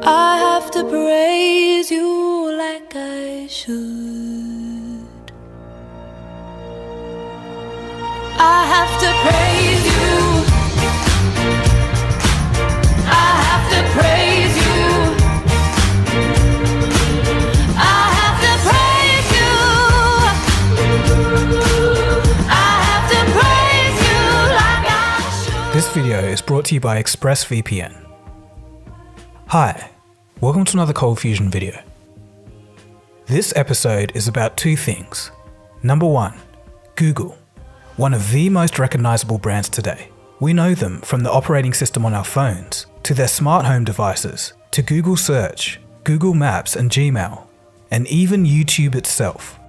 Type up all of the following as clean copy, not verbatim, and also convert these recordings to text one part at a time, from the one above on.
I have to praise you like I should. I have to praise you. I have to praise you. I have to praise you. I have to praise you like I should. This video is brought to you by ExpressVPN. Hi, welcome to another Cold Fusion video. This episode is about two things. Number one, Google, one of the most recognizable brands today. We know them from the operating system on our phones, to their smart home devices, to Google Search, Google Maps and Gmail, and even YouTube itself.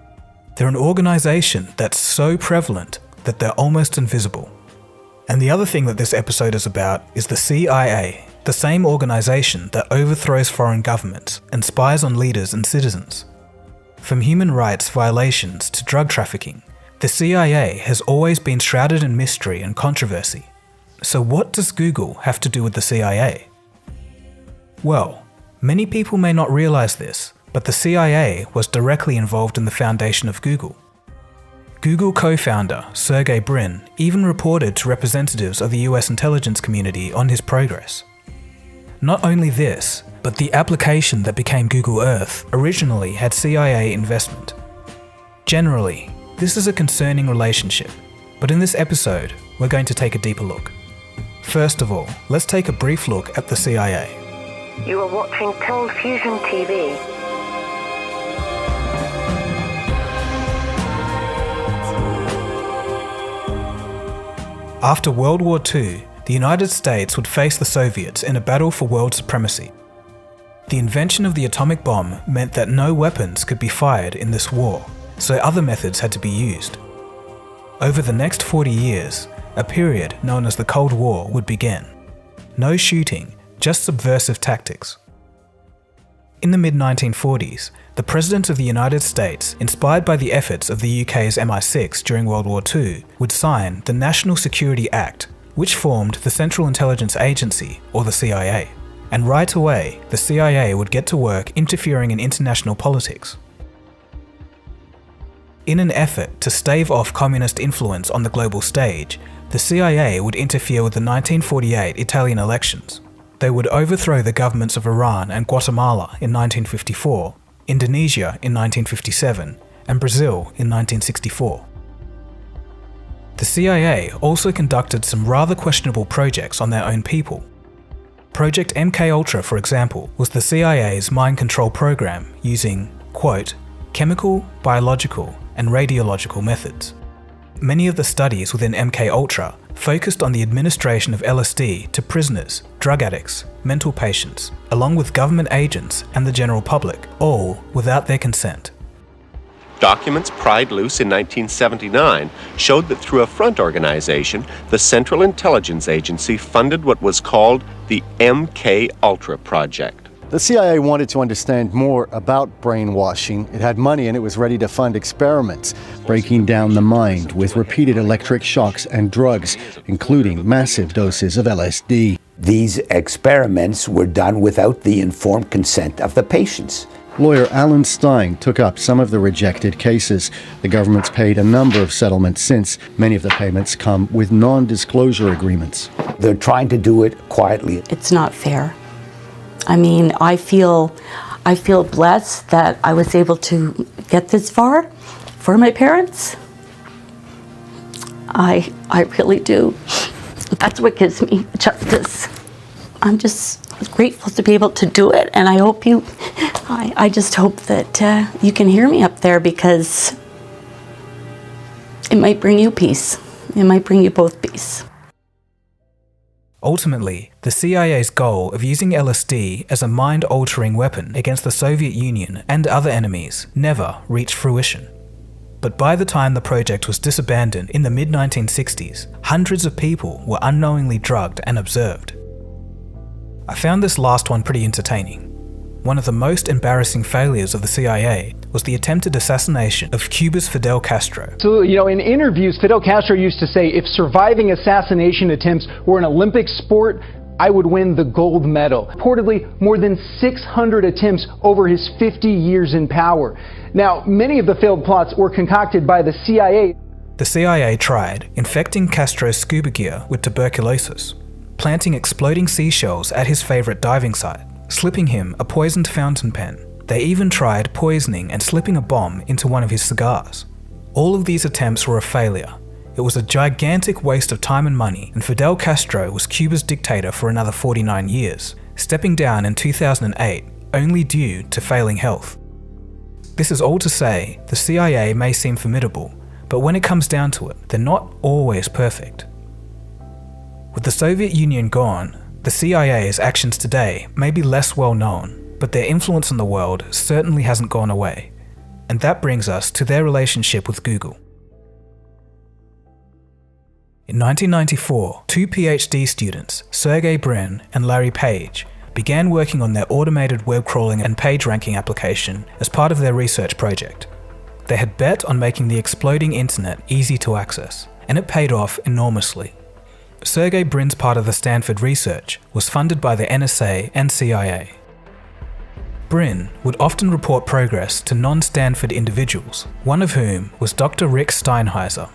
They're an organization that's so prevalent that they're almost invisible. And the other thing that this episode is about is the CIA, the same organization that overthrows foreign governments and spies on leaders and citizens. From human rights violations to drug trafficking, the CIA has always been shrouded in mystery and controversy. So what does Google have to do with the CIA? Well, many people may not realize this, but the CIA was directly involved in the foundation of Google. Google co-founder Sergey Brin even reported to representatives of the US intelligence community on his progress. Not only this, but the application that became Google Earth originally had CIA investment. Generally, this is a concerning relationship, but in this episode, we're going to take a deeper look. First of all, let's take a brief look at the CIA. You are watching Cold Fusion TV. After World War II, the United States would face the Soviets in a battle for world supremacy. The invention of the atomic bomb meant that no weapons could be fired in this war, so other methods had to be used. Over the next 40 years, a period known as the Cold War would begin. No shooting, just subversive tactics. In the mid-1940s, the President of the United States, inspired by the efforts of the UK's MI6 during World War II, would sign the National Security Act, which formed the Central Intelligence Agency, or the CIA. And right away, the CIA would get to work interfering in international politics. In an effort to stave off communist influence on the global stage, the CIA would interfere with the 1948 Italian elections. They would overthrow the governments of Iran and Guatemala in 1954, Indonesia in 1957, and Brazil in 1964. The CIA also conducted some rather questionable projects on their own people. Project MKUltra, for example, was the CIA's mind control program using, quote, chemical, biological, and radiological methods. Many of the studies within MKUltra focused on the administration of LSD to prisoners, drug addicts, mental patients, along with government agents and the general public, all without their consent. Documents pried loose in 1979 showed that through a front organization, the Central Intelligence Agency funded what was called the MKUltra project. The CIA wanted to understand more about brainwashing. It had money and it was ready to fund experiments, breaking down the mind with repeated electric shocks and drugs, including massive doses of LSD. These experiments were done without the informed consent of the patients. Lawyer Alan Stein took up some of the rejected cases. The government's paid a number of settlements since. Many of the payments come with non-disclosure agreements. They're trying to do it quietly. It's not fair. I mean, I feel blessed that I was able to get this far for my parents. I really do. That's what gives me justice. I'm just grateful to be able to do it, and I just hope that you can hear me up there, because it might bring you peace. It might bring you both peace. Ultimately, the CIA's goal of using LSD as a mind-altering weapon against the Soviet Union and other enemies never reached fruition. But by the time the project was disbanded in the mid-1960s, hundreds of people were unknowingly drugged and observed. I found this last one pretty entertaining. One of the most embarrassing failures of the CIA was the attempted assassination of Cuba's Fidel Castro. So, in interviews, Fidel Castro used to say, if surviving assassination attempts were an Olympic sport, I would win the gold medal. Reportedly, more than 600 attempts over his 50 years in power. Now, many of the failed plots were concocted by the CIA. The CIA tried infecting Castro's scuba gear with tuberculosis, planting exploding seashells at his favourite diving site, slipping him a poisoned fountain pen. They even tried poisoning and slipping a bomb into one of his cigars. All of these attempts were a failure. It was a gigantic waste of time and money, and Fidel Castro was Cuba's dictator for another 49 years, stepping down in 2008 only due to failing health. This is all to say, the CIA may seem formidable, but when it comes down to it, they're not always perfect. With the Soviet Union gone, the CIA's actions today may be less well known, but their influence on the world certainly hasn't gone away. And that brings us to their relationship with Google. In 1994, two PhD students, Sergey Brin and Larry Page, began working on their automated web crawling and page ranking application as part of their research project. They had bet on making the exploding internet easy to access, and it paid off enormously. Sergey Brin's part of the Stanford research was funded by the NSA and CIA. Brin would often report progress to non-Stanford individuals, one of whom was Dr. Rick Steinheiser.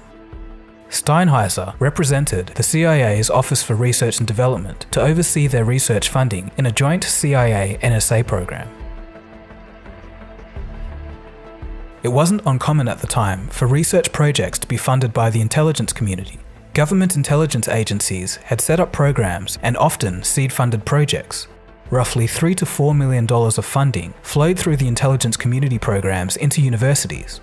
Steinheiser represented the CIA's Office for Research and Development to oversee their research funding in a joint CIA-NSA program. It wasn't uncommon at the time for research projects to be funded by the intelligence community. Government intelligence agencies had set up programs and often seed-funded projects. Roughly $3 to $4 million of funding flowed through the intelligence community programs into universities.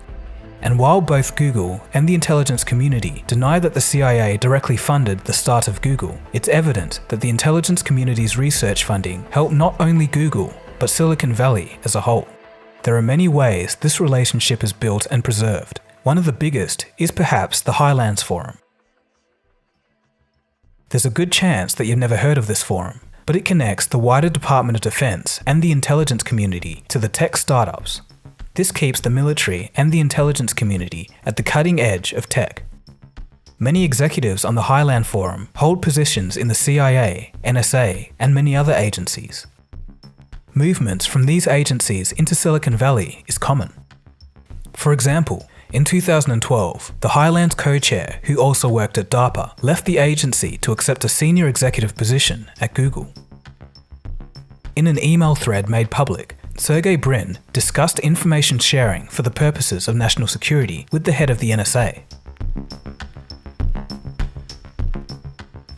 And while both Google and the intelligence community deny that the CIA directly funded the start of Google, it's evident that the intelligence community's research funding helped not only Google, but Silicon Valley as a whole. There are many ways this relationship is built and preserved. One of the biggest is perhaps the Highlands Forum. There's a good chance that you've never heard of this forum, but it connects the wider Department of Defense and the intelligence community to the tech startups. This keeps the military and the intelligence community at the cutting edge of tech. Many executives on the Highland Forum hold positions in the CIA, NSA, and many other agencies. Movements from these agencies into Silicon Valley is common. For example, in 2012, the Highlands co-chair, who also worked at DARPA, left the agency to accept a senior executive position at Google. In an email thread made public, Sergey Brin discussed information sharing for the purposes of national security with the head of the NSA.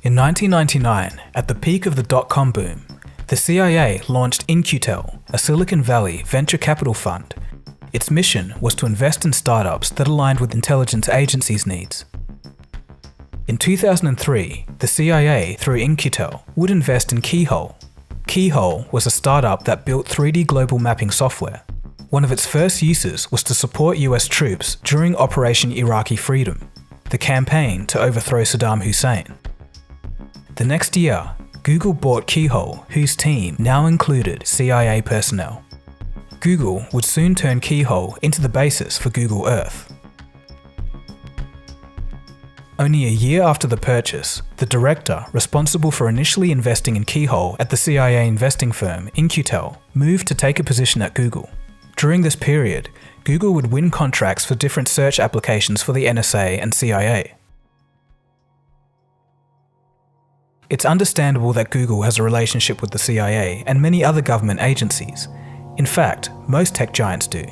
In 1999, at the peak of the dot-com boom, the CIA launched In-Q-Tel, a Silicon Valley venture capital fund. Its mission was to invest in startups that aligned with intelligence agencies' needs. In 2003, the CIA, through In-Q-Tel, would invest in Keyhole. Keyhole was a startup that built 3D global mapping software. One of its first uses was to support US troops during Operation Iraqi Freedom, the campaign to overthrow Saddam Hussein. The next year, Google bought Keyhole, whose team now included CIA personnel. Google would soon turn Keyhole into the basis for Google Earth. Only a year after the purchase, the director responsible for initially investing in Keyhole at the CIA investing firm In-Q-Tel moved to take a position at Google. During this period, Google would win contracts for different search applications for the NSA and CIA. It's understandable that Google has a relationship with the CIA and many other government agencies. In fact, most tech giants do.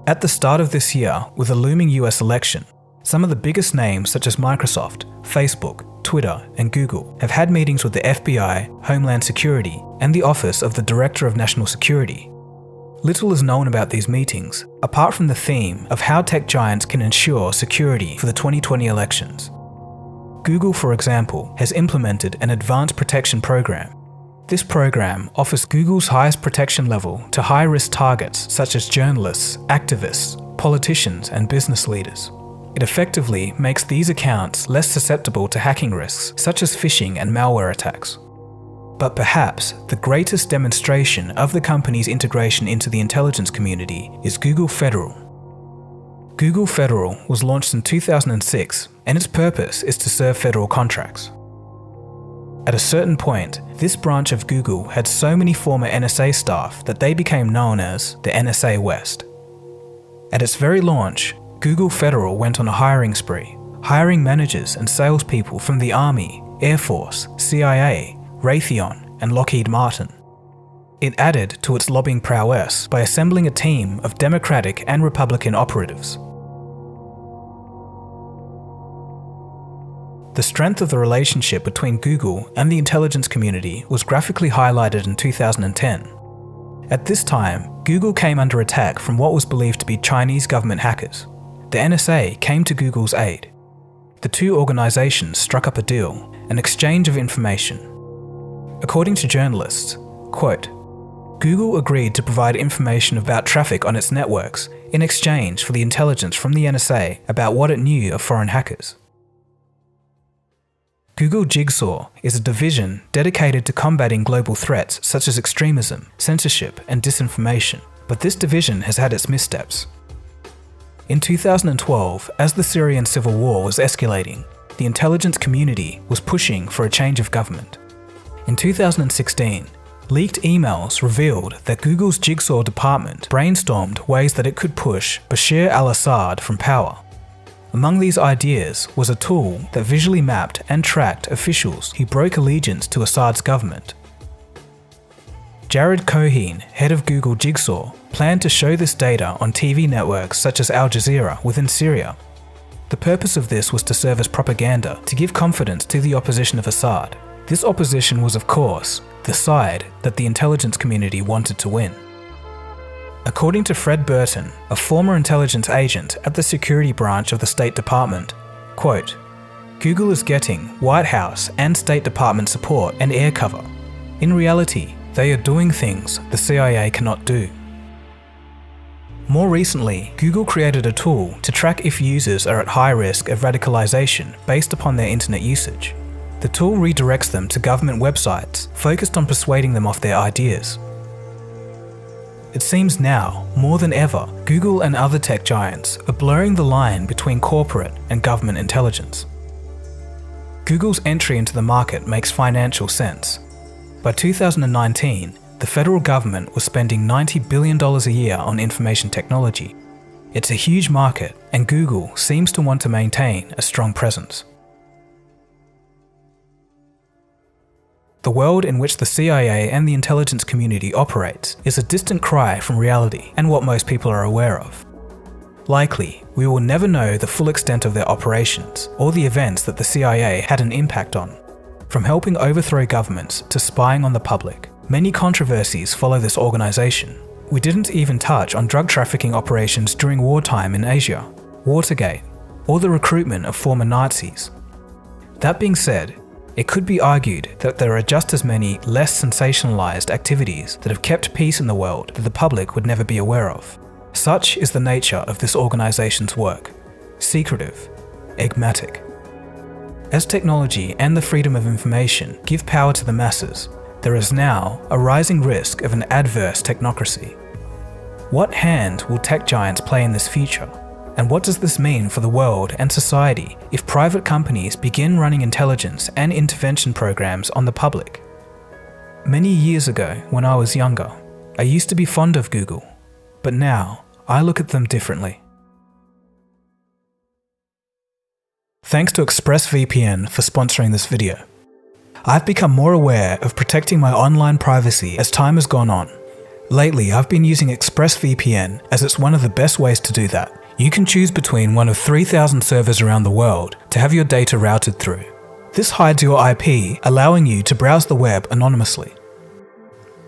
At the start of this year, with a looming US election, some of the biggest names such as Microsoft, Facebook, Twitter, and Google have had meetings with the FBI, Homeland Security, and the Office of the Director of National Security. Little is known about these meetings, apart from the theme of how tech giants can ensure security for the 2020 elections. Google, for example, has implemented an advanced protection program. This program offers Google's highest protection level to high-risk targets such as journalists, activists, politicians, and business leaders. It effectively makes these accounts less susceptible to hacking risks such as phishing and malware attacks. But perhaps the greatest demonstration of the company's integration into the intelligence community is Google Federal. Google Federal was launched in 2006, and its purpose is to serve federal contracts. At a certain point, this branch of Google had so many former NSA staff that they became known as the NSA West. At its very launch, Google Federal went on a hiring spree, hiring managers and salespeople from the Army, Air Force, CIA, Raytheon, and Lockheed Martin. It added to its lobbying prowess by assembling a team of Democratic and Republican operatives. The strength of the relationship between Google and the intelligence community was graphically highlighted in 2010. At this time, Google came under attack from what was believed to be Chinese government hackers. The NSA came to Google's aid. The two organizations struck up a deal, an exchange of information. According to journalists, quote, Google agreed to provide information about traffic on its networks in exchange for the intelligence from the NSA about what it knew of foreign hackers. Google Jigsaw is a division dedicated to combating global threats such as extremism, censorship, and disinformation, but this division has had its missteps. In 2012, as the Syrian civil war was escalating, the intelligence community was pushing for a change of government. In 2016, leaked emails revealed that Google's Jigsaw department brainstormed ways that it could push Bashar al-Assad from power. Among these ideas was a tool that visually mapped and tracked officials who broke allegiance to Assad's government. Jared Cohen, head of Google Jigsaw, planned to show this data on TV networks such as Al Jazeera within Syria. The purpose of this was to serve as propaganda to give confidence to the opposition of Assad. This opposition was, of course, the side that the intelligence community wanted to win. According to Fred Burton, a former intelligence agent at the security branch of the State Department, quote, Google is getting White House and State Department support and air cover. In reality, they are doing things the CIA cannot do. More recently, Google created a tool to track if users are at high risk of radicalization based upon their internet usage. The tool redirects them to government websites focused on persuading them off their ideas. It seems now, more than ever, Google and other tech giants are blurring the line between corporate and government intelligence. Google's entry into the market makes financial sense. By 2019, the federal government was spending $90 billion a year on information technology. It's a huge market, and Google seems to want to maintain a strong presence. The world in which the CIA and the intelligence community operates is a distant cry from reality and what most people are aware of. Likely, we will never know the full extent of their operations or the events that the CIA had an impact on. From helping overthrow governments to spying on the public, many controversies follow this organization. We didn't even touch on drug trafficking operations during wartime in Asia, Watergate, or the recruitment of former Nazis. That being said, it could be argued that there are just as many less sensationalized activities that have kept peace in the world that the public would never be aware of. Such is the nature of this organization's work. Secretive, enigmatic. As technology and the freedom of information give power to the masses, there is now a rising risk of an adverse technocracy. What hand will tech giants play in this future? And what does this mean for the world and society if private companies begin running intelligence and intervention programs on the public? Many years ago, when I was younger, I used to be fond of Google, but now I look at them differently. Thanks to ExpressVPN for sponsoring this video. I've become more aware of protecting my online privacy as time has gone on. Lately, I've been using ExpressVPN as it's one of the best ways to do that. You can choose between one of 3,000 servers around the world to have your data routed through. This hides your IP, allowing you to browse the web anonymously.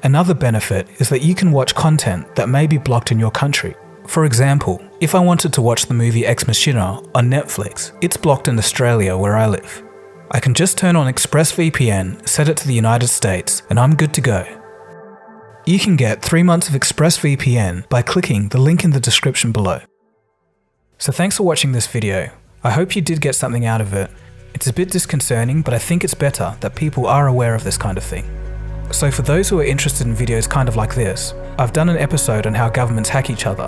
Another benefit is that you can watch content that may be blocked in your country. For example, if I wanted to watch the movie Ex Machina on Netflix, it's blocked in Australia where I live. I can just turn on ExpressVPN, set it to the United States, and I'm good to go. You can get 3 months of ExpressVPN by clicking the link in the description below. So thanks for watching this video. I hope you did get something out of it. It's a bit disconcerting, but I think it's better that people are aware of this kind of thing. So for those who are interested in videos kind of like this, I've done an episode on how governments hack each other,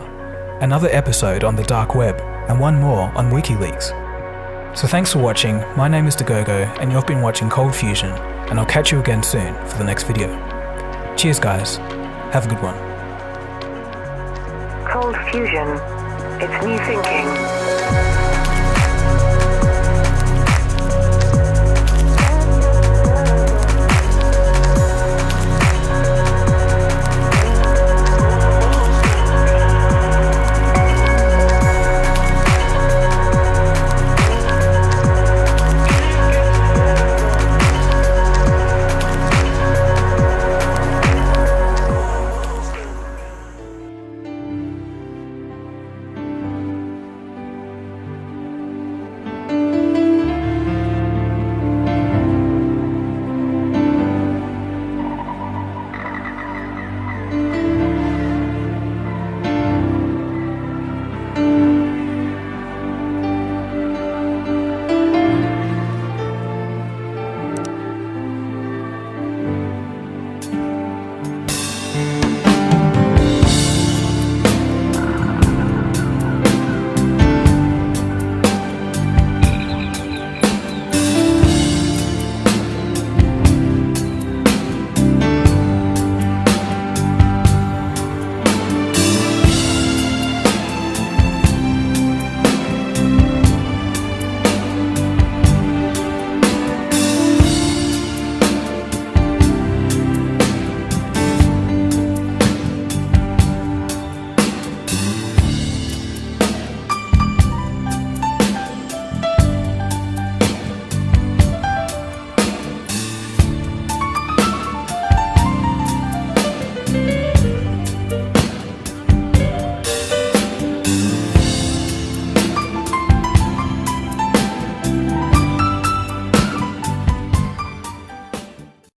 another episode on the dark web, and one more on WikiLeaks. So thanks for watching, my name is Dagogo and you've been watching Cold Fusion, and I'll catch you again soon for the next video. Cheers guys, have a good one. Cold fusion. It's new thinking.